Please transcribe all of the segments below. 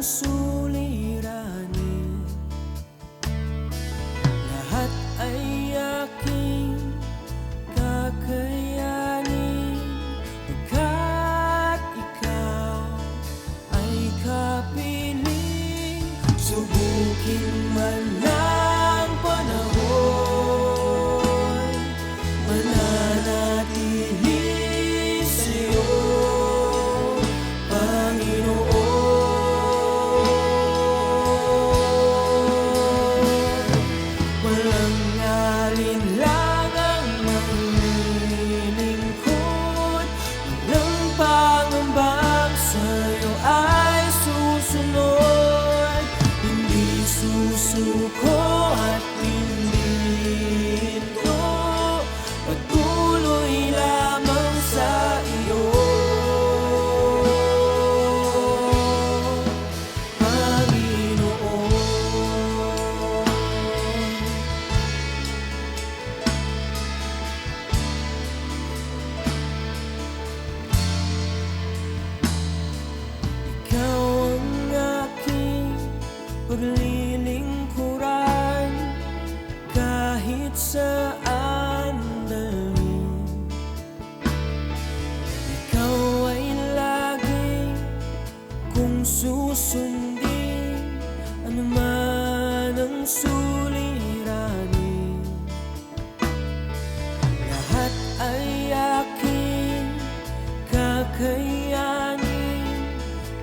suliranin, lahat ay aking kakayanin, pagkat ikaw ay kapiling. Subukin man ng panahon, mananatili sa'yo, Panginoon. Walang alinlangang maglilingkod, walang pangambang sa'yo ay susunod. Hindi susuko at hindi ito, patuloy lamang sa iyo, Panginoon. Ikaw ang aking paglilingkuran, kahit saan dalhin. Ikaw ay lagi kung susundin, anuman ang suliranin, lahat ay aking kakayanin,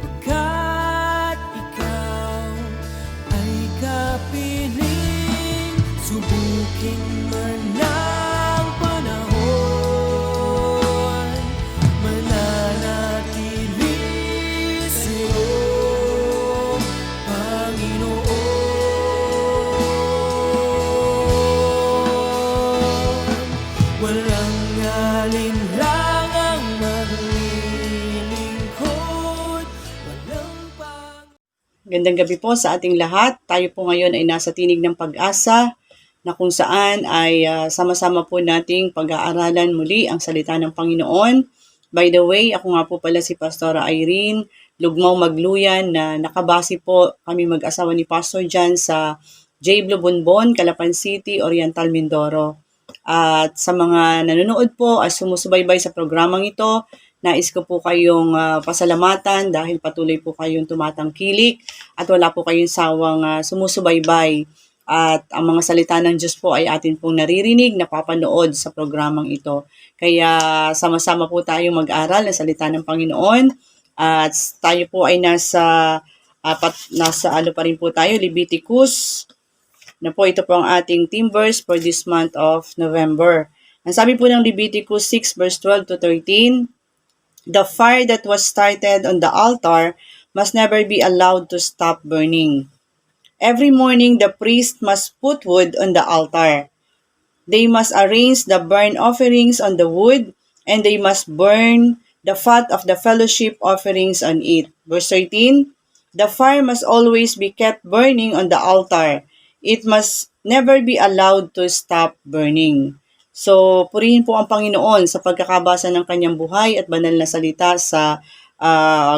pagkat ikaw ay kapiling. Subukin man ng panahon, mananatili sa'yo, Panginoon. Walang alinlangang maglilingkod, walang Gandang gabi po sa ating lahat. Tayo po ngayon ay nasa Tinig ng Pag-asa na kung saan ay sama-sama po nating pag-aaralan muli ang salita ng Panginoon. By the way, ako nga po pala si Pastora Irene Lugmaw Magluyan na nakabase po kami mag-asawa ni Pastor John sa J. Blue Bonbon, Calapan City, Oriental, Mindoro. At sa mga nanonood po at sumusubaybay sa programang ito, nais ko po kayong pasalamatan dahil patuloy po kayong tumatangkilik at wala po kayong sawang sumusubaybay. At ang mga salita ng Diyos po ay atin pong naririnig, napapanood sa programang ito. Kaya sama-sama po tayong mag-aral ng salita ng Panginoon. At tayo po ay nasa ano pa rin po tayo, Leviticus. Na po ito po ang ating theme verse for this month of November. Ang sabi po ng Leviticus 6 verse 12 to 13, "The fire that was started on the altar must never be allowed to stop burning. Every morning the priest must put wood on the altar. They must arrange the burnt offerings on the wood, and they must burn the fat of the fellowship offerings on it." Verse 13, "The fire must always be kept burning on the altar. It must never be allowed to stop burning." So, purihin po ang Panginoon sa pagkakabasa ng kanyang buhay at banal na salita sa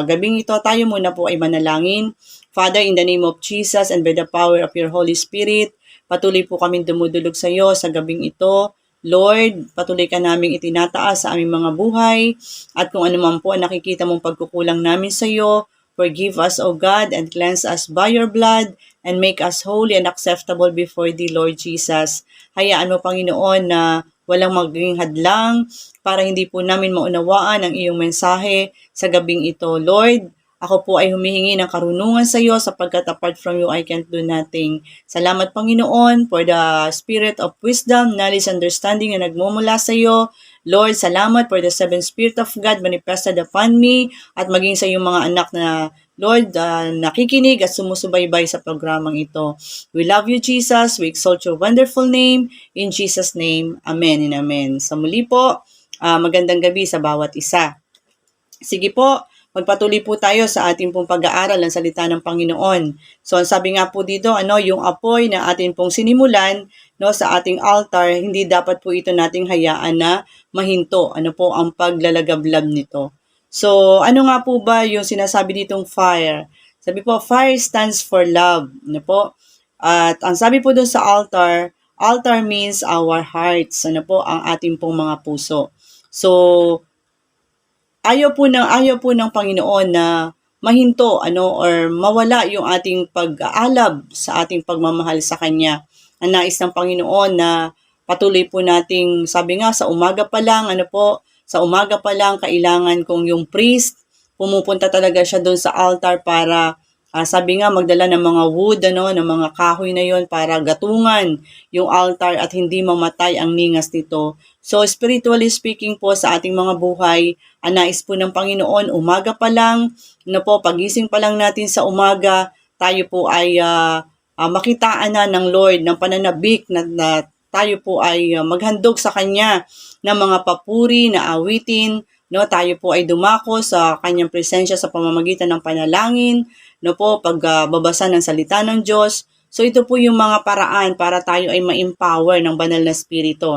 gabing ito. Tayo muna po ay manalangin. Father, in the name of Jesus and by the power of your Holy Spirit, patuloy po kaming dumudulog sa iyo sa gabing ito. Lord, patuloy ka naming itinataas sa aming mga buhay at kung ano man po ang nakikita mong pagkukulang namin sa iyo, forgive us, O God, and cleanse us by your blood and make us holy and acceptable before thee, Lord Jesus. Hayaan mo, Panginoon, na walang maging hadlang para hindi po namin maunawaan ang iyong mensahe sa gabing ito. Lord, ako po ay humihingi ng karunungan sa iyo sapagkat apart from you, I can't do nothing. Salamat, Panginoon, for the spirit of wisdom, knowledge, understanding na nagmumula sa iyo. Lord, salamat for the seven Spirit of God manifested upon me at maging sa iyong mga anak na, Lord, nakikinig at sumusubaybay sa programang ito. We love you, Jesus. We exalt your wonderful name. In Jesus' name, Amen and Amen. Sa muli po, magandang gabi sa bawat isa. Sige po, magpatuloy po tayo sa ating pong pag-aaral ng salita ng Panginoon. So, sabi nga po dito, yung apoy na atin pong sinimulan, sa ating altar, hindi dapat po ito nating hayaan na mahinto. Ano po ang paglalagablab nito? So, ano nga po ba yung sinasabi ditong fire? Sabi po, fire stands for love. Ano po? At ang sabi po doon sa altar, altar means our hearts. Ano po? Ang ating pong mga puso. So, ayaw po ng Panginoon na mahinto or mawala yung ating pag-aalab sa ating pagmamahal sa Kanya. Ang nais ng Panginoon na patuloy po nating, sabi nga, sa umaga pa lang, sa umaga pa lang, kailangan kong yung priest, pumupunta talaga siya doon sa altar para, sabi nga, magdala ng mga wood, ng mga kahoy na yon para gatungan yung altar at hindi mamatay ang ningas nito. So, spiritually speaking po sa ating mga buhay, ang nais po ng Panginoon, umaga pa lang, pagising pa lang natin sa umaga, tayo po ay makitaan na ng Lord, ng pananabik na tayo po ay maghandog sa Kanya ng mga papuri na awitin, tayo po ay dumako sa Kanyang presensya sa pamamagitan ng panalangin, pagbabasa ng salita ng Diyos. So ito po yung mga paraan para tayo ay ma-empower ng banal na spirito,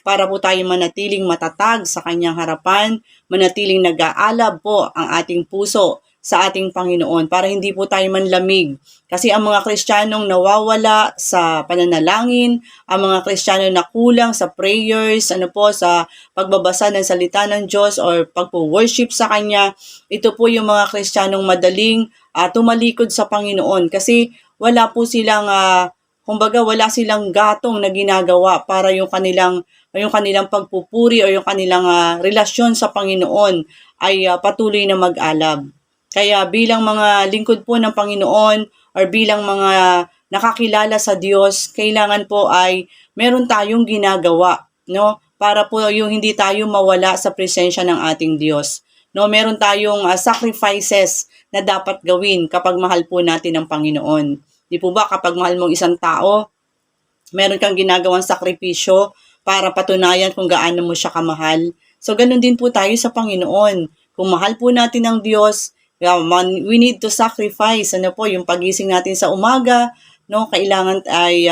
para po tayo manatiling matatag sa Kanyang harapan, manatiling nag-aalab po ang ating puso sa ating Panginoon para hindi po tayo manlamig. Kasi ang mga Kristiyanong nawawala sa pananalangin, ang mga Kristiyano na kulang sa prayers, sa pagbabasa ng salita ng Diyos or pagpo-worship sa Kanya, ito po yung mga Kristiyanong madaling tumalikod sa Panginoon kasi wala po silang wala silang gatong na ginagawa para yung kanilang pagpupuri o yung kanilang relasyon sa Panginoon ay patuloy na mag-alab. Kaya bilang mga lingkod po ng Panginoon or bilang mga nakakilala sa Diyos, kailangan po ay meron tayong ginagawa, para po yung hindi tayo mawala sa presensya ng ating Diyos. Meron tayong sacrifices na dapat gawin kapag mahal po natin ang Panginoon. Di po ba kapag mahal mong isang tao, meron kang ginagawang sakripisyo para patunayan kung gaano mo siya kamahal. So, ganun din po tayo sa Panginoon. Kung mahal po natin ang Diyos, we need to sacrifice. Yung pagising natin sa umaga, kailangan ay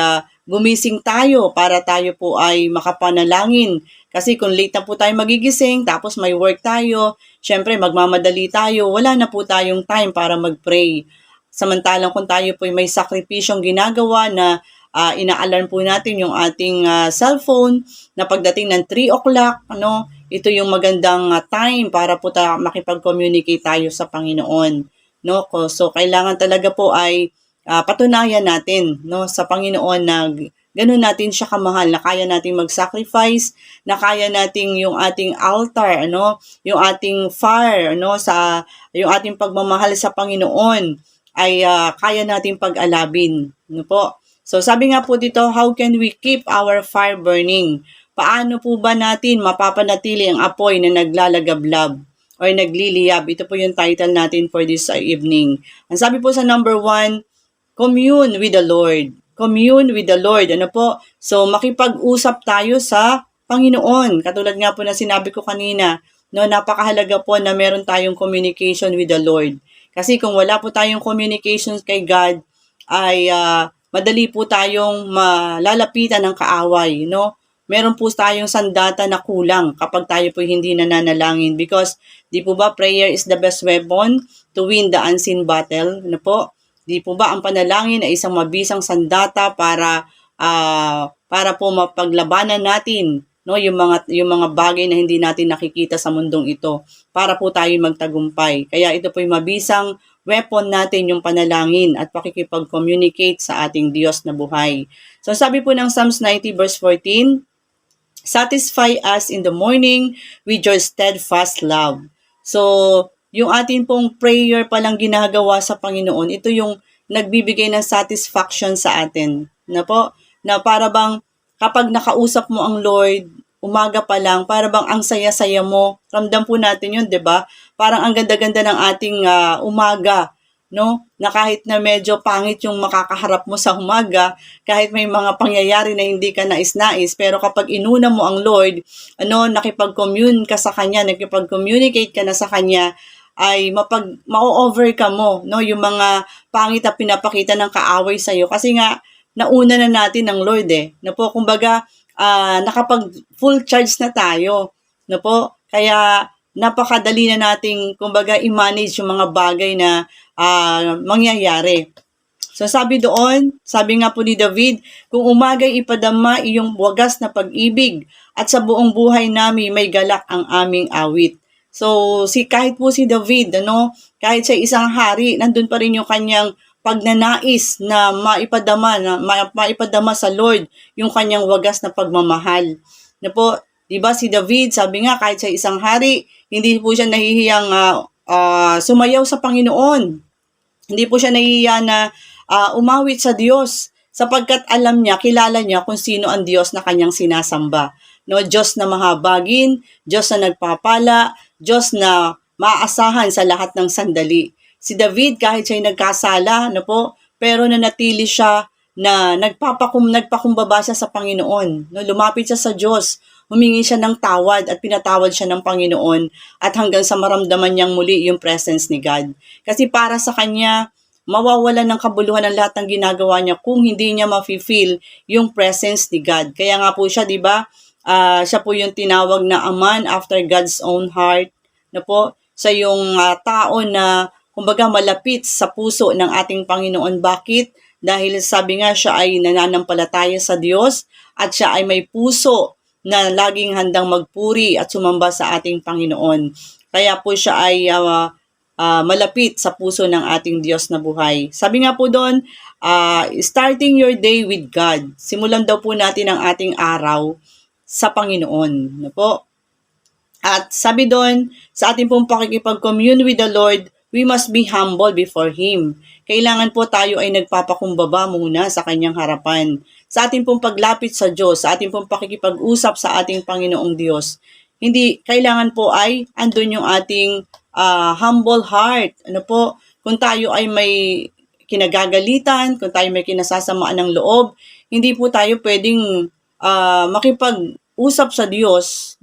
gumising tayo para tayo po ay makapanalangin. Kasi kung late na po tayo magigising, tapos may work tayo, syempre magmamadali tayo, wala na po tayong time para mag-pray. Samantalang kung tayo po may sakripisyong ginagawa na ina-alarm po natin yung ating cellphone na pagdating ng 3 o'clock, ito yung magandang time para po makipag-communicate tayo sa Panginoon. So, kailangan talaga po ay patunayan natin sa Panginoon na ganun natin siya kamahal, na kaya nating mag-sacrifice, na kaya nating yung ating altar, yung ating fire, yung ating pagmamahal sa Panginoon ay kaya nating pag-alabin. So, sabi nga po dito, how can we keep our fire burning? Paano po ba natin mapapanatili ang apoy na naglalagablab or nagliliyab? Ito po yung title natin for this evening. Ang sabi po sa number 1, commune with the Lord. Commune with the Lord. So, makipag-usap tayo sa Panginoon. Katulad nga po na sinabi ko kanina, napakahalaga po na meron tayong communication with the Lord. Kasi kung wala po tayong communication kay God, ay madali po tayong malalapitan ng kaaway, Meron po tayong sandata na kulang kapag tayo po hindi nananalangin because di po ba prayer is the best weapon to win the unseen battle, Di po ba ang panalangin ay isang mabisang sandata para po mapaglabanan natin yung mga bagay na hindi natin nakikita sa mundong ito para po tayo magtagumpay. Kaya ito po yung mabisang weapon natin yung panalangin at pakikipag-communicate sa ating Diyos na buhay. So sabi po ng Psalms 90 verse 14, satisfy us in the morning with your steadfast love. So, yung atin pong prayer palang ginagawa sa Panginoon, ito yung nagbibigay ng satisfaction sa atin. Na para bang kapag nakausap mo ang Lord, umaga pa lang, para bang ang saya-saya mo. Ramdam po natin yun, 'di ba? Parang ang ganda-ganda ng ating umaga, na kahit na medyo pangit yung makakaharap mo sa umaga, kahit may mga pangyayari na hindi ka nais-nais, pero kapag inuna mo ang Lord, nakipag-commune ka sa Kanya, nakipag-communicate ka na sa Kanya, ay ma-overcome mo, yung mga pangit na pinapakita ng kaaway sa'yo. Kasi nga, nauna na natin ng Lord kumbaga, nakapag full charge na tayo, Kaya, napakadali na nating kumbaga i-manage yung mga bagay na mangyayari. So sabi doon, sabi nga po ni David, kung umagay ipadama iyong wagas na pag-ibig at sa buong buhay namin may galak ang aming awit. So kahit po si David, kahit siya isang hari, nandun pa rin yung kanyang pagnanais na maipadama sa Lord yung kanyang wagas na pagmamahal. Po, 'di ba si David, sabi nga kahit siya isang hari, hindi po siya nahihiyang sumayaw sa Panginoon. Hindi po siya nahihiya na umawit sa Diyos sapagkat alam niya, kilala niya kung sino ang Diyos na kanyang sinasamba. Diyos na mahabagin, Diyos na nagpapala, Diyos na maaasahan sa lahat ng sandali. Si David kahit siya'y nagkasala, pero nanatili siya na nagpakumbaba siya sa Panginoon. Lumapit siya sa Diyos, humingi siya ng tawad at pinatawad siya ng Panginoon at hanggang sa maramdaman niyang muli yung presence ni God. Kasi para sa kanya, mawawalan ng kabuluhan ang lahat ng ginagawa niya kung hindi niya ma-feel yung presence ni God. Kaya nga po siya, di ba? Siya po yung tinawag na a man after God's own heart. Siya yung tao na kumbaga malapit sa puso ng ating Panginoon. Bakit? Dahil sabi nga siya ay nananampalataya sa Diyos at siya ay may puso na laging handang magpuri at sumamba sa ating Panginoon. Kaya po siya ay malapit sa puso ng ating Diyos na buhay. Sabi nga po doon, starting your day with God. Simulan daw po natin ang ating araw sa Panginoon. At sabi doon, sa ating pong pakikipag-commune with the Lord, we must be humble before Him. Kailangan po tayo ay nagpapakumbaba muna sa Kanyang harapan. Sa ating pong paglapit sa Diyos, sa ating pong pakikipag-usap sa ating Panginoong Diyos, hindi, kailangan po ay andun yung ating humble heart. Kung tayo ay may kinagagalitan, kung tayo may kinasasamaan ng loob, hindi po tayo pwedeng makipag-usap sa Diyos,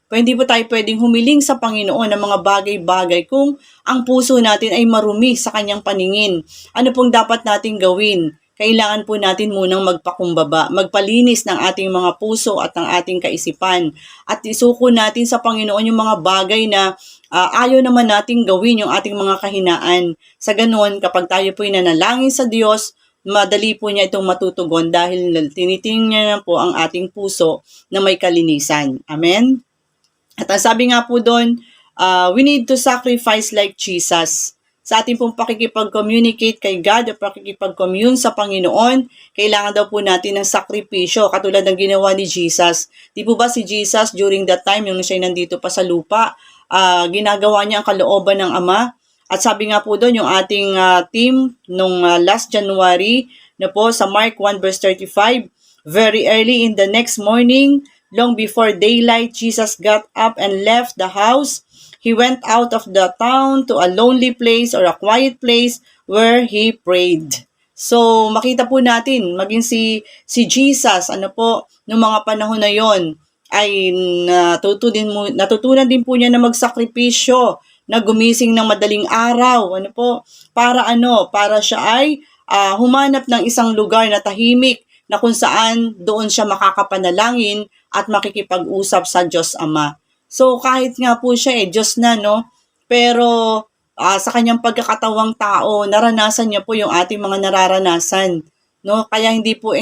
Hindi po tayo pwedeng humiling sa Panginoon ng mga bagay-bagay kung ang puso natin ay marumi sa Kanyang paningin. Ano pong dapat nating gawin? Kailangan po natin munang magpakumbaba, magpalinis ng ating mga puso at ng ating kaisipan. At isuko natin sa Panginoon yung mga bagay na ayaw naman nating gawin, yung ating mga kahinaan. Sa ganoon, kapag tayo po'y nanalangin sa Diyos, madali po niya itong matutugon dahil tinitingnan niya po ang ating puso na may kalinisan. Amen? At ang sabi nga po doon, we need to sacrifice like Jesus. Sa ating pong pakikipag-communicate kay God o pakikipag-commune sa Panginoon, kailangan daw po natin ng sakripisyo, katulad ng ginawa ni Jesus. Di po ba si Jesus during that time, yung siya nandito pa sa lupa, ginagawa niya ang kalooban ng Ama? At sabi nga po doon, yung ating team nung last January, sa Mark 1 verse 35, very early in the next morning, long before daylight, Jesus got up and left the house. He went out of the town to a lonely place or a quiet place where he prayed. So, makita po natin, maging si Jesus, noong mga panahon na yon ay natutunan din po niya na magsakripisyo, na gumising ng madaling araw, para siya ay humanap ng isang lugar na tahimik, na kung saan doon siya makakapanalangin at makikipag-usap sa Diyos Ama. So, kahit nga po siya Diyos na, pero sa kanyang pagkakatawang tao, naranasan niya po yung ating mga nararanasan. Kaya hindi po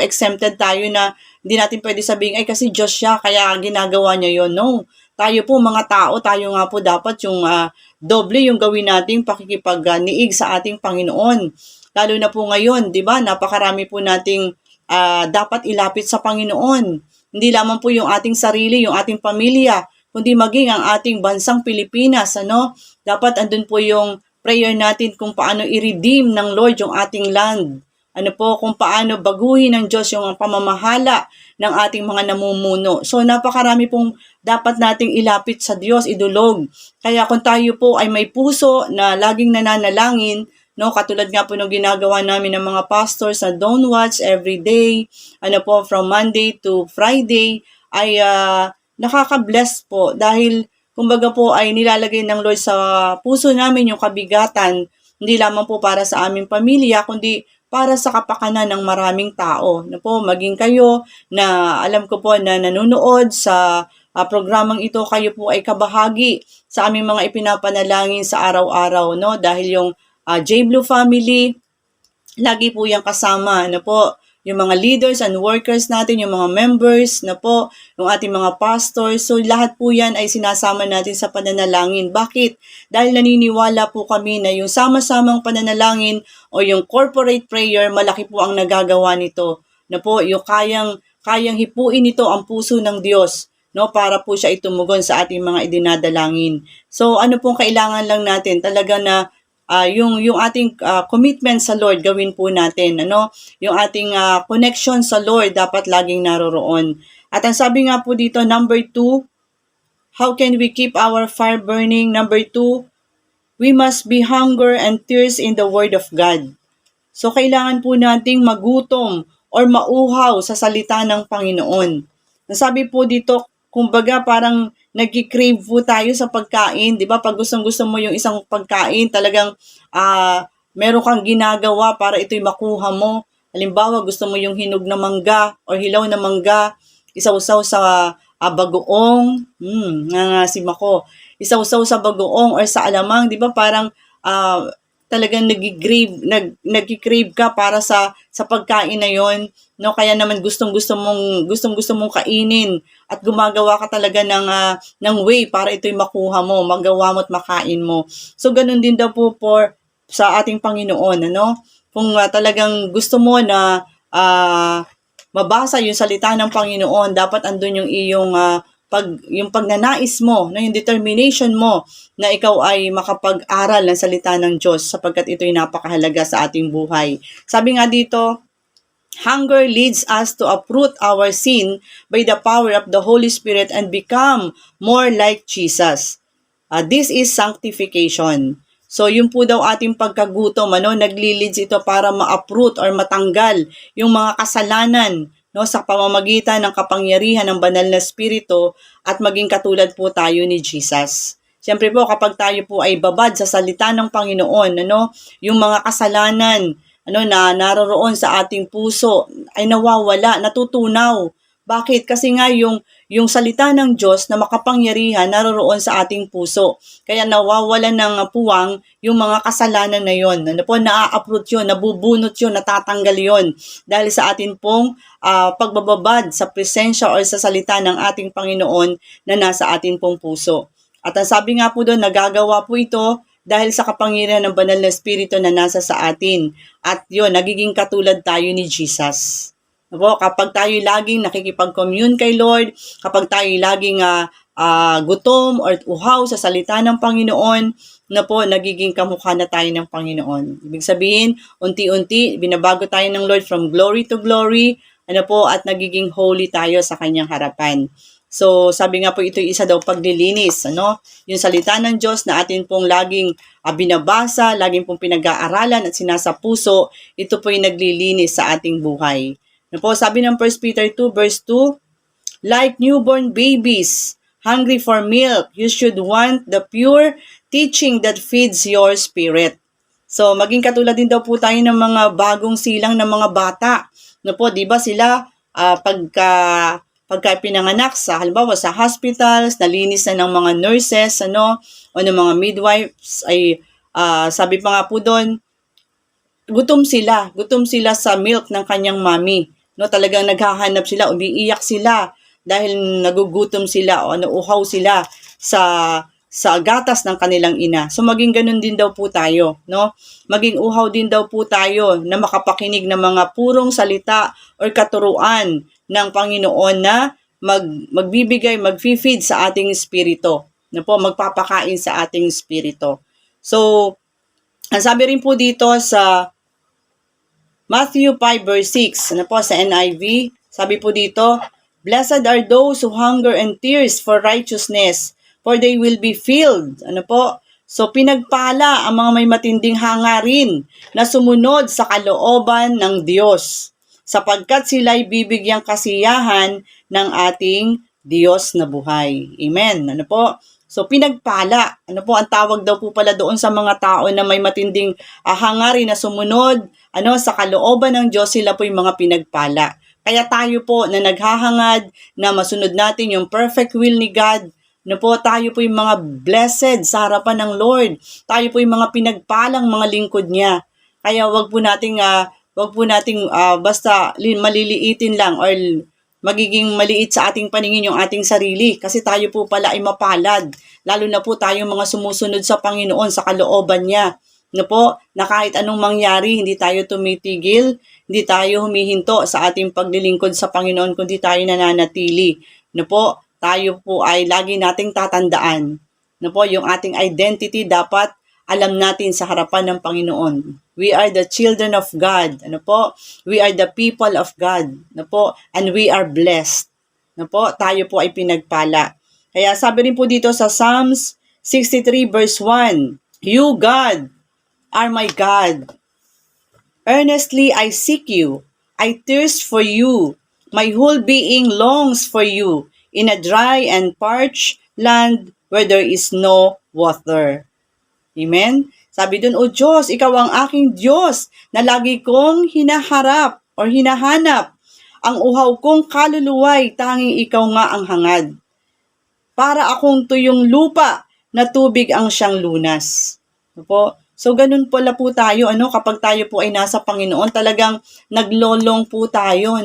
exempted tayo na hindi natin pwede sabihin, ay kasi Diyos siya, kaya ginagawa niya yon. No. Tayo po mga tao, tayo nga po dapat yung doble yung gawin nating pakikipag-niig sa ating Panginoon. Lalo na po ngayon, di ba? Napakarami po nating dapat ilapit sa Panginoon. Hindi lamang po yung ating sarili, yung ating pamilya, kundi maging ang ating bansang Pilipinas. Dapat andun po yung prayer natin kung paano i-redeem ng Lord yung ating land. Kung paano baguhin ng Diyos yung pamamahala ng ating mga namumuno. So, napakarami pong dapat nating ilapit sa Diyos, idulog. Kaya kung tayo po ay may puso na laging nananalangin, katulad nga po ng ginagawa namin ng mga pastors sa Don't Watch every day, from Monday to Friday, ay nakaka-bless po dahil kumbaga po ay nilalagay ng Lord sa puso namin yung kabigatan, hindi lamang po para sa aming pamilya, kundi para sa kapakanan ng maraming tao. Maging kayo na alam ko po na nanonood sa programang ito, kayo po ay kabahagi sa aming mga ipinapanalangin sa araw-araw, no? Dahil yung J Blue family, lagi po yung kasama, ano po, yung mga leaders and workers natin, yung mga members, na po, yung ating mga pastors. So, lahat po yan ay sinasama natin sa pananalangin. Bakit? Dahil naniniwala po kami na yung sama-samang pananalangin o yung corporate prayer, malaki po ang nagagawa nito. Na po, yung kayang hipuin nito ang puso ng Diyos, no, para po siya itumugon sa ating mga idinadalangin. So, ano pong kailangan lang natin? Talaga na yung ating commitment sa Lord gawin po natin, ano? Yung ating connection sa Lord dapat laging naroroon. At ang sabi nga po dito, number 2, how can we keep our fire burning? Number 2, we must be hunger and thirst in the Word of God. So, kailangan po nating magutom or mauhaw sa salita ng Panginoon. Nasabi po dito, kumbaga parang nag-crave po tayo sa pagkain, di ba? Pag gustong-gusto mo yung isang pagkain, talagang meron kang ginagawa para ito'y makuha mo. Halimbawa, gusto mo yung hinog na mangga or hilaw na mangga, isaw-saw sa bagoong, nangasim ako, isaw-saw sa bagoong or sa alamang, di ba? Parang talagang nag-crave ka para sa pagkain na yon, no? Kaya naman gustong-gusto mong kainin at gumagawa ka talaga ng way para ito'y makuha mo, magawa mo at makain mo. So ganun din daw po sa ating Panginoon, ano? Kung talagang gusto mo na mabasa yung salita ng Panginoon, dapat andun yung iyong yung pagnanais mo, no, yung determination mo na ikaw ay makapag-aral ng salita ng Diyos sapagkat ito'y napakahalaga sa ating buhay. Sabi nga dito, hunger leads us to uproot our sin by the power of the Holy Spirit and become more like Jesus. This is sanctification. So, yun po daw ating pagkagutom, naglilids ito para ma-uproot or matanggal yung mga kasalanan, no, sa pamamagitan ng kapangyarihan ng banal na spirito at maging katulad po tayo ni Jesus. Siyempre po, kapag tayo po ay babad sa salita ng Panginoon, yung mga kasalanan, na naroroon sa ating puso ay nawawala, natutunaw. Bakit? Kasi nga yung salita ng Diyos na makapangyarihan naroroon sa ating puso. Kaya nawawala ng puwang yung mga kasalanan na yon. Na-uproot yun, nabubunot yun, natatanggal yun. Dahil sa atin pong pagbababad sa presensya o sa salita ng ating Panginoon na nasa atin pong puso. At ang sabi nga po doon, nagagawa po ito dahil sa kapangyarihan ng banal na spirito na nasa sa atin. At yun, nagiging katulad tayo ni Jesus. Kapag tayo laging nakikipag-commune kay Lord, kapag tayo laging gutom or uhaw sa salita ng Panginoon, nagiging kamukha na tayo ng Panginoon. Ibig sabihin, unti-unti, binabago tayo ng Lord from glory to glory, at nagiging holy tayo sa kanyang harapan. So, sabi nga po, ito isa daw paglilinis, yung salita ng Diyos na atin pong laging binabasa, laging pong pinag-aaralan at sinasapuso, ito po yung naglilinis sa ating buhay. Sabi ng 1 Peter 2 verse 2, like newborn babies, hungry for milk, you should want the pure teaching that feeds your spirit. So, maging katulad din daw po tayo ng mga bagong silang ng mga bata. Di ba sila, pagka pinanganak halimbawa sa hospitals, nalinis na ng mga nurses, o ng mga midwives, ay sabi pa nga po doon, gutom sila sa milk ng kanyang mami. Talagang naghahanap sila, umiiyak sila dahil nagugutom sila o nauuhaw sila sa gatas ng kanilang ina. So maging ganun din daw po tayo, Maging uhaw din daw po tayo na makapakinig ng mga purong salita or katuruan ng Panginoon na magbibigay, mag-feed sa ating espiritu, magpapakain sa ating espiritu. So, ang sabi rin po dito sa Matthew 5 verse 6, sa NIV, sabi po dito, blessed are those who hunger and thirst for righteousness, for they will be filled. So pinagpala ang mga may matinding hangarin na sumunod sa kalooban ng Diyos, sapagkat sila'y bibigyang kasiyahan ng ating Diyos na buhay. Amen. So pinagpala, ang tawag daw po pala doon sa mga tao na may matinding hangarin na sumunod, sa kalooban ng Diyos, sila po yung mga pinagpala. Kaya tayo po na naghahangad na masunod natin yung perfect will ni God, na po tayo po yung mga blessed sa harapan ng Lord. Tayo po yung mga pinagpalang mga lingkod niya. Kaya wag po nating basta maliliitin lang or magiging maliit sa ating paningin yung ating sarili kasi tayo po pala ay mapalad. Lalo na po tayong mga sumusunod sa Panginoon sa kalooban niya. Na kahit anong mangyari, hindi tayo tumitigil, hindi tayo humihinto sa ating paglilingkod sa Panginoon, kundi tayo nananatili. Tayo po ay lagi nating tatandaan. Yung ating identity dapat alam natin sa harapan ng Panginoon. We are the children of God. We are the people of God. And we are blessed. Tayo po ay pinagpala. Kaya sabi rin po dito sa Psalms 63 verse 1, You, God, are my God. Earnestly I seek you. I thirst for you. My whole being longs for you in a dry and parched land where there is no water. Amen? Sabi dun, O Diyos, Ikaw ang aking Diyos na lagi kong hinahanap. Ang uhaw kong kaluluwa'y tanging Ikaw nga ang hangad. Para akong tuyong lupa na tubig ang siyang lunas. So, ganun pala po tayo, kapag tayo po ay nasa Panginoon, talagang naglolong po tayo,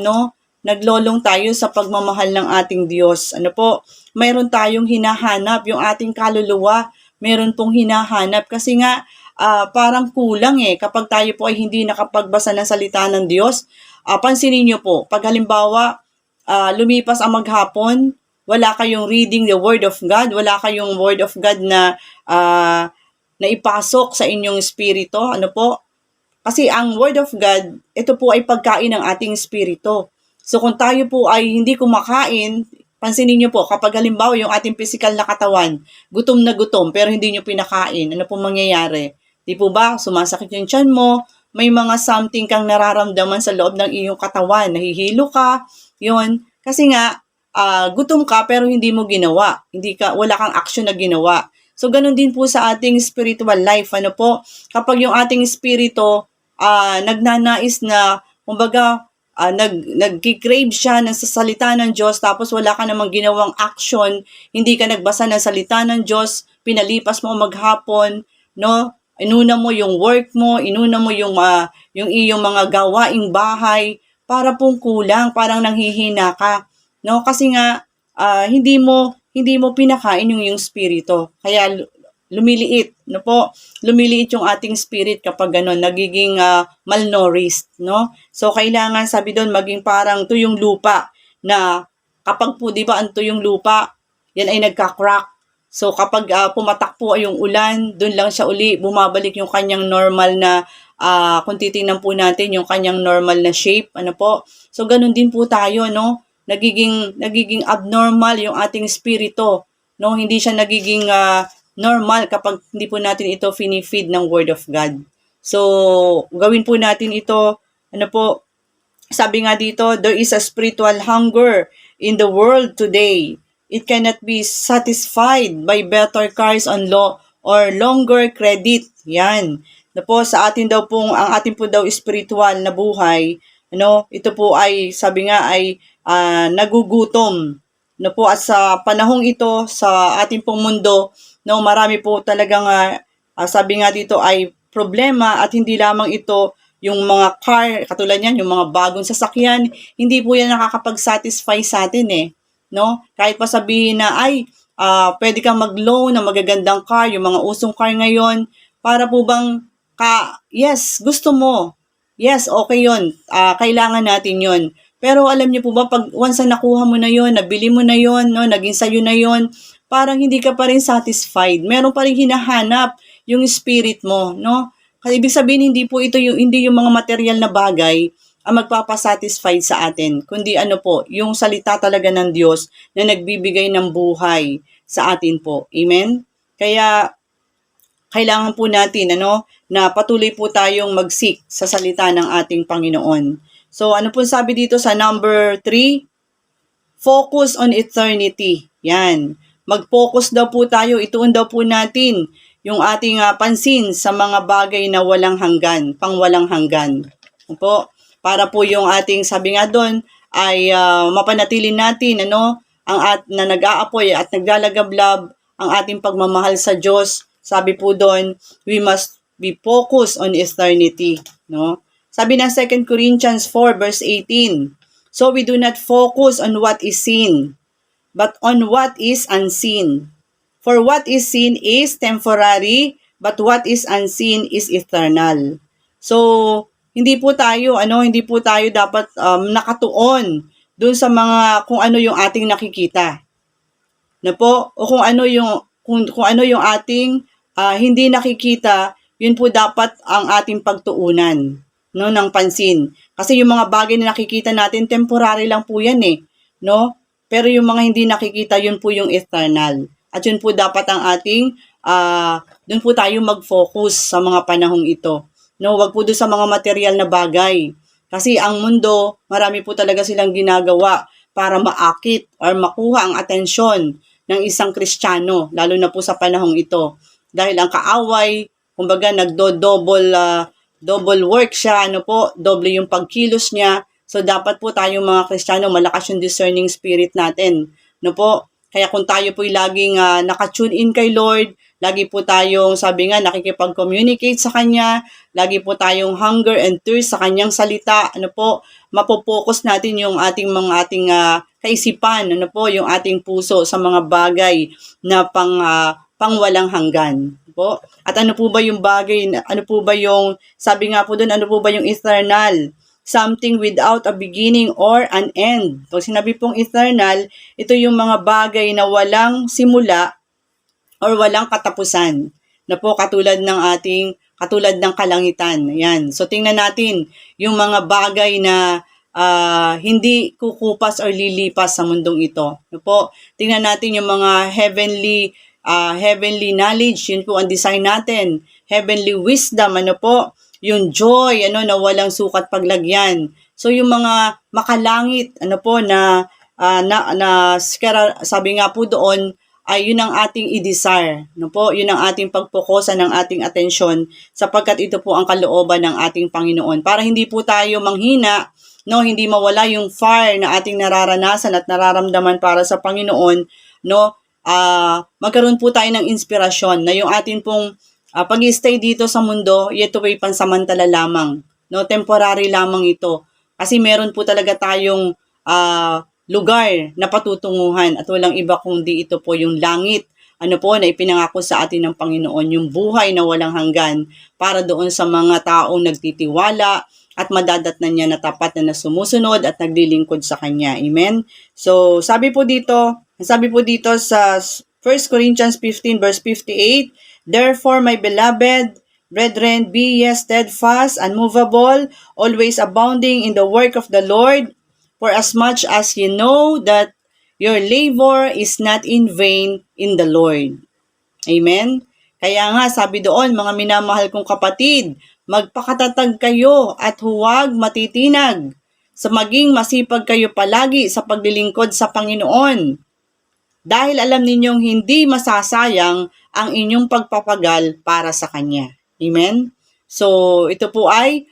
Naglolong tayo sa pagmamahal ng ating Diyos. Mayroon tayong hinahanap, yung ating kaluluwa, mayroon pong hinahanap. Kasi nga, parang kulang kapag tayo po ay hindi nakapagbasa ng salita ng Diyos. Pansinin niyo po, pag halimbawa, lumipas ang maghapon, wala kayong reading the Word of God, wala kayong Word of God na ipasok sa inyong espiritu, Kasi ang Word of God, ito po ay pagkain ng ating espiritu. So kung tayo po ay hindi kumakain, pansinin niyo po, kapag halimbawa yung ating physical na katawan, gutom na gutom, pero hindi niyo pinakain, ano po mangyayari? Di po ba, sumasakit yung tiyan mo, may mga something kang nararamdaman sa loob ng iyong katawan, nahihilo ka, yun. Kasi nga, gutom ka pero hindi mo ginawa, wala kang action na ginawa. So, ganun din po sa ating spiritual life. Kapag yung ating spirito nagnanais na, kumbaga, nag-crave siya ng salita ng Diyos, tapos wala ka namang ginawang action, hindi ka nagbasa ng salita ng Diyos, pinalipas mo maghapon, inuna mo yung work mo, inuna mo yung iyong mga gawaing bahay, para pong kulang, parang nanghihina ka. Kasi nga, hindi mo pinakain yung spirito. Kaya lumiliit, lumiliit yung ating spirit kapag gano'n, nagiging malnourished, So, kailangan, sabi doon, maging parang tuyong lupa na kapag po, di ba, ang tuyong lupa, yan ay nagka-crack. So, kapag pumatak po yung ulan, doon lang siya uli, bumabalik yung kanyang normal na, kung titingnan po natin, yung kanyang normal na shape, So, ganun din po tayo, nagiging abnormal yung ating spirito, Hindi siya nagiging normal kapag hindi po natin ito finifeed ng Word of God. So, gawin po natin ito, sabi nga dito, there is a spiritual hunger in the world today. It cannot be satisfied by better cars on or longer credit. Yan. Sa atin daw pong, ang atin po daw spiritual na buhay, ito po ay, sabi nga ay nagugutom. At sa panahong ito, sa ating pong mundo, marami po talagang, sabi nga dito ay problema, at hindi lamang ito yung mga car, katulad yan, yung mga bagong sasakyan, hindi po yan nakakapag-satisfy sa atin Kahit pa sabihin na pwede kang mag-loan ng magagandang car, yung mga usong car ngayon, para po bang, yes, gusto mo, yes, okay yun, kailangan natin yun. Pero alam niyo po ba, pag once na nakuha mo na yun, nabili mo na yun, naging sayo na yun, parang hindi ka pa rin satisfied. Meron pa rin hinahanap yung spirit mo, Kasi ibig sabihin, hindi yung mga material na bagay ang magpapasatisfied sa atin, kundi yung salita talaga ng Diyos na nagbibigay ng buhay sa atin po. Amen? Kaya, kailangan po natin, na patuloy po tayong mag-seek sa salita ng ating Panginoon. So, ano po sabi dito sa number 3? Focus on eternity. Yan. Mag-focus daw po tayo, ituon daw po natin yung ating pansin sa mga bagay na walang hanggan, pang walang hanggan. Para po yung ating, sabi nga doon, ay mapanatili natin na nag-aapoy at naglalagablab ang ating pagmamahal sa Diyos. Sabi po doon, we must be focused on eternity, no? Sabi ng 2 Corinthians 4 verse 18, so we do not focus on what is seen, but on what is unseen. For what is seen is temporary, but what is unseen is eternal. So, hindi po tayo dapat nakatuon dun sa mga kung ano yung ating nakikita. Na po, o kung ano yung ating hindi nakikita, yun po dapat ang ating pagtuunan, no, ng pansin. Kasi yung mga bagay na nakikita natin, temporary lang po yan no? Pero yung mga hindi nakikita, yun po yung eternal. At yun po dapat ang ating, dun po tayo mag-focus sa mga panahong ito. No, wag po doon sa mga material na bagay. Kasi ang mundo, marami po talaga silang ginagawa para maakit or makuha ang atensyon ng isang Kristiyano, lalo na po sa panahong ito. Dahil ang kaaway, kumbaga double work siya, doble yung pagkilos niya. So dapat po tayong mga Kristiyano, malakas yung discerning spirit natin, Kaya kung tayo po'y laging naka-tune in kay Lord, lagi po tayong, sabi nga, nakikipag-communicate sa Kanya, lagi po tayong hunger and thirst sa Kanyang salita, mapopokus natin yung ating kaisipan, yung ating puso sa mga bagay na pang walang hanggan. At ano po ba yung bagay, sabi nga po doon, ano po ba yung eternal? Something without a beginning or an end. Pag sinabi pong eternal, ito yung mga bagay na walang simula or walang katapusan. Katulad ng kalangitan. Yan. So tingnan natin yung mga bagay na hindi kukupas or lilipas sa mundong ito. Tingnan natin yung mga heavenly knowledge, yun po ang design natin. Heavenly wisdom, yung joy, na walang sukat paglagyan. So yung mga makalangit, sabi nga po doon, ay yun ang ating i-desire, Yun ang ating pagpokusan ng ating atensyon sapagkat ito po ang kalooban ng ating Panginoon. Para hindi po tayo manghina, hindi mawala yung fire na ating nararanasan at nararamdaman para sa Panginoon, magkaroon po tayo ng inspirasyon na yung ating pong pag-stay dito sa mundo, ito ay pansamantala lamang. Temporary lamang ito. Kasi meron po talaga tayong lugar na patutunguhan at walang iba kundi ito po yung langit. Na ipinangako sa atin ng Panginoon, yung buhay na walang hanggan para doon sa mga taong nagtitiwala at madadatnan niya na tapat na sumusunod at naglilingkod sa Kanya. Amen? So, sabi po dito sa 1 Corinthians 15 verse 58, therefore, my beloved brethren, be ye steadfast, unmovable, always abounding in the work of the Lord, for as much as ye know that your labor is not in vain in the Lord. Amen? Kaya nga, sabi doon, mga minamahal kong kapatid, magpakatatag kayo at huwag matitinag, sa maging masipag kayo palagi sa paglilingkod sa Panginoon. Dahil alam ninyong hindi masasayang ang inyong pagpapagal para sa Kanya. Amen? So, ito po ay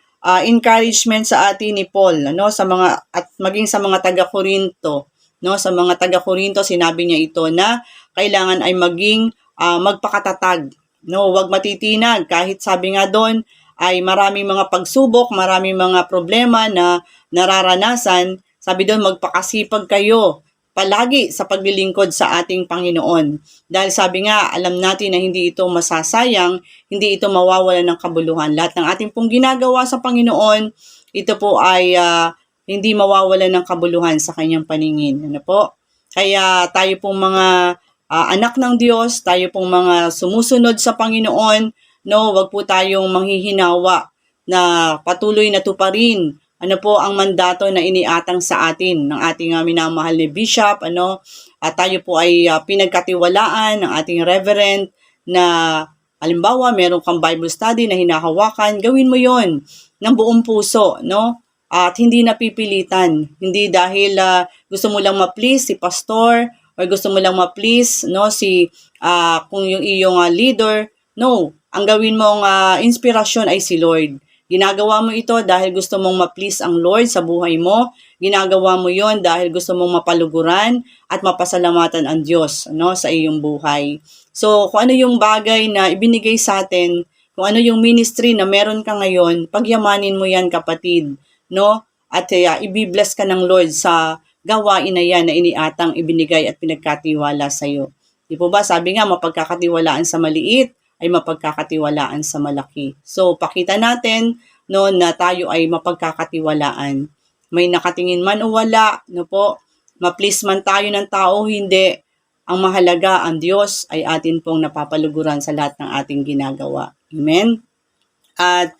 encouragement sa atin ni Paul, sa mga, at maging sa mga taga-Korinto. Sa mga taga-Korinto, sinabi niya ito na kailangan ay maging magpakatatag. Huwag matitinag. Kahit sabi nga doon, ay maraming mga pagsubok, maraming mga problema na nararanasan. Sabi doon, magpakasipag kayo palagi sa paglilingkod sa ating Panginoon. Dahil sabi nga, alam natin na hindi ito masasayang, hindi ito mawawala ng kabuluhan. Lahat ng ating pong ginagawa sa Panginoon, ito po ay hindi mawawala ng kabuluhan sa Kanyang paningin. Kaya tayo pong mga anak ng Diyos, tayo pong mga sumusunod sa Panginoon, wag po tayong manghihinawa na patuloy na tuparin ang mandato na iniatang sa atin ng ating minamahal ni Bishop, at tayo po ay pinagkatiwalaan ng ating reverend na halimbawa meron kang Bible study na hinahawakan, gawin mo yon ng buong puso, at hindi napipilitan, hindi dahil gusto mo lang ma-please si pastor or gusto mo lang ma-please kung yung iyong leader. No, ang gawin mong inspirasyon ay si Lord. Ginagawa mo ito dahil gusto mong ma-please ang Lord sa buhay mo. Ginagawa mo yon dahil gusto mong mapaluguran at mapasalamatan ang Diyos, no, sa iyong buhay. So, kung ano yung bagay na ibinigay sa atin, kung ano yung ministry na meron ka ngayon, pagyamanin mo yan, kapatid, no? At ibibless ka ng Lord sa gawain na yan na iniatang ibinigay at pinagkatiwala sa iyo. Di po ba? Sabi nga, mapagkakatiwalaan sa maliit ay mapagkakatiwalaan sa malaki. So, pakita natin, no, na tayo ay mapagkakatiwalaan. May nakatingin man o wala, no po, ma-please man tayo ng tao, hindi. Ang mahalaga, ang Diyos ay atin pong napapaluguran sa lahat ng ating ginagawa. Amen? At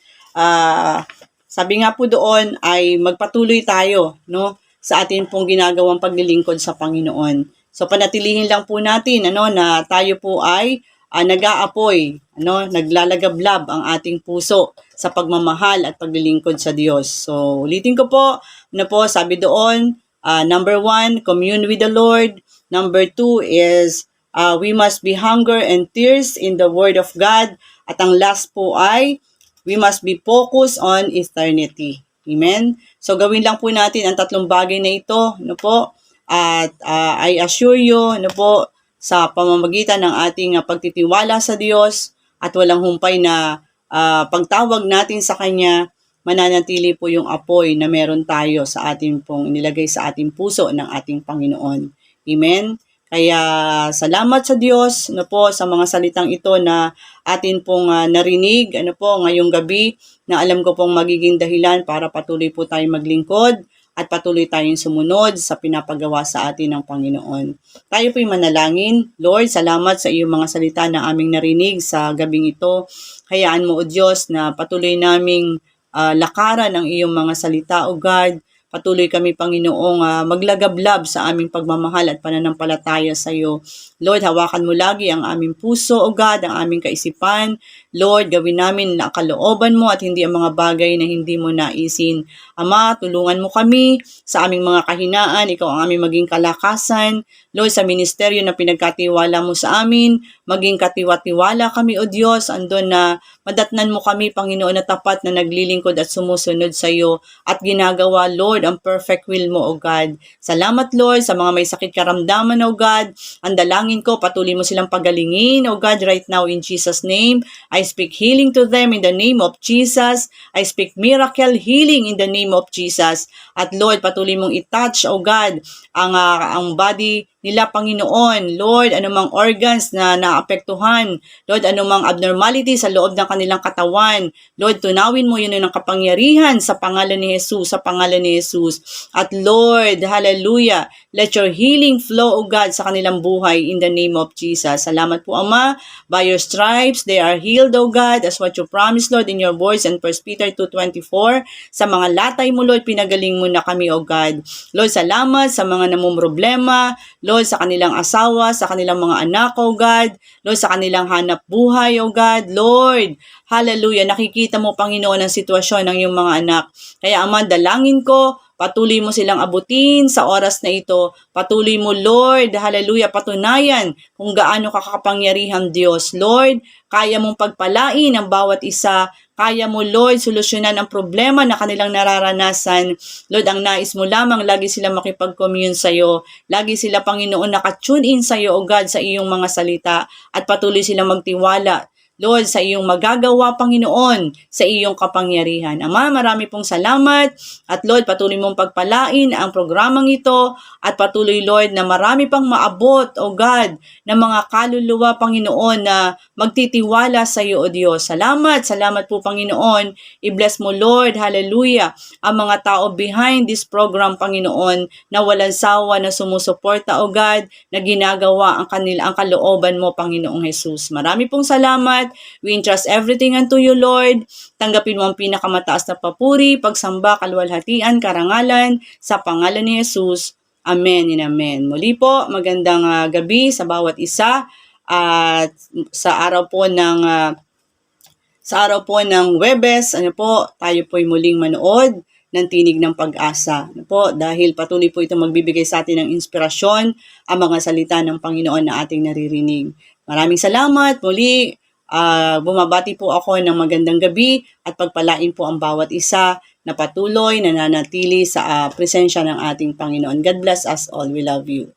sabi nga po doon ay magpatuloy tayo, no, sa atin pong ginagawang paglilingkod sa Panginoon. So panatilihin lang po natin, ano, na tayo po ay nag-aapoy, ano, naglalagablab ang ating puso sa pagmamahal at paglilingkod sa Diyos. So ulitin ko po, ano po, sabi doon, number 1, commune with the Lord. Number 2 is we must be hunger and thirst in the Word of God. At ang last po ay we must be focused on eternity. Amen? So gawin lang po natin ang tatlong bagay na ito, no po? At I assure you, no po, sa pamamagitan ng ating pagtitiwala sa Diyos at walang humpay na pagtawag natin sa Kanya, mananatili po yung apoy na meron tayo sa ating pong inilagay sa ating puso ng ating Panginoon. Amen? Kaya salamat sa Diyos, ano po, sa mga salitang ito na atin pong narinig, ano po, ngayong gabi, na alam ko pong magiging dahilan para patuloy po tayong maglingkod at patuloy tayong sumunod sa pinapagawa sa atin ng Panginoon. Tayo po'y manalangin. Lord, salamat sa iyong mga salita na aming narinig sa gabing ito. Hayaan mo, O Diyos, na patuloy naming lakaran ang iyong mga salita, O God. Patuloy kami, Panginoong, maglagablab sa aming pagmamahal at pananampalataya sa iyo. Lord, hawakan mo lagi ang aming puso, O God, ang aming kaisipan. Lord, gawin namin ang kalooban mo at hindi ang mga bagay na hindi mo naisin. Ama, tulungan mo kami sa aming mga kahinaan. Ikaw ang aming maging kalakasan. Lord, sa ministeryo na pinagkatiwala mo sa amin, maging katiwa-tiwala kami, O Diyos. Andun na madatnan mo kami, Panginoon, na tapat na naglilingkod at sumusunod sa iyo at ginagawa, Lord, ang perfect will mo, O God. Salamat, Lord, sa mga may sakit karamdaman, O God. Ang dalangin ko, patuloy mo silang pagalingin, O God, right now in Jesus' name. I speak healing to them in the name of Jesus. I speak miracle healing in the name of Jesus. At Lord, patuloy mong i-touch, O God, ang body nila, Panginoon. Lord, anumang organs na naapektuhan. Lord, anumang abnormality sa loob ng kanilang katawan. Lord, tunawin mo yun ng kapangyarihan sa pangalan ni Jesus, sa pangalan ni Jesus. At Lord, hallelujah, let your healing flow, O God, sa kanilang buhay in the name of Jesus. Salamat po, Ama. By your stripes, they are healed, O God, as what you promised, Lord, in your words in 1 Peter 2:24. Sa mga latay mo, Lord, pinagaling mo na kami, O God. Lord, salamat sa mga namumroblema, Lord, sa kanilang asawa, sa kanilang mga anak, O God. Lord, sa kanilang hanap buhay, O God. Lord, hallelujah, nakikita mo, Panginoon, ang sitwasyon ng iyong mga anak. Kaya, Ama, dalangin ko, patuloy mo silang abutin sa oras na ito. Patuloy mo, Lord, hallelujah, patunayan kung gaano kakapangyarihan Diyos. Lord, kaya mong pagpalain ang bawat isa. Kaya mo, Lord, solusyonan ang problema na kanilang nararanasan. Lord, ang nais mo lamang, lagi sila makipag-commune sa iyo. Lagi sila, Panginoon, nakatune in sa iyo, O God, sa iyong mga salita. At patuloy silang magtiwala, Lord, sa iyong magagawa, Panginoon, sa iyong kapangyarihan. Ama, marami pong salamat. At Lord, patuloy mong pagpalain ang programang ito. At patuloy, Lord, na marami pang maabot, O God, na mga kaluluwa, Panginoon, na magtitiwala sa iyo, O Diyos. Salamat, salamat po, Panginoon. I-bless mo, Lord, hallelujah, ang mga tao behind this program, Panginoon, na walang sawa na sumusuporta, O God, na ginagawa ang kalooban mo, Panginoong Jesus. Marami pong salamat. We entrust everything unto you, Lord. Tanggapin mo ang pinakamataas na papuri, pagsamba, kaluwalhatian, karangalan, sa pangalan ni Jesus. Amen and amen. Muli po, magandang gabi sa bawat isa. At sa araw po ng Huwebes, tayo po'y muling manood ng Tinig ng Pag-asa. Dahil patuloy po ito magbibigay sa atin ng inspirasyon, ang mga salita ng Panginoon na ating naririnig. Maraming salamat. Muli, Bumabati po ako ng magandang gabi at pagpalain po ang bawat isa na patuloy nananatili sa presensya ng ating Panginoon. God bless us all. We love you.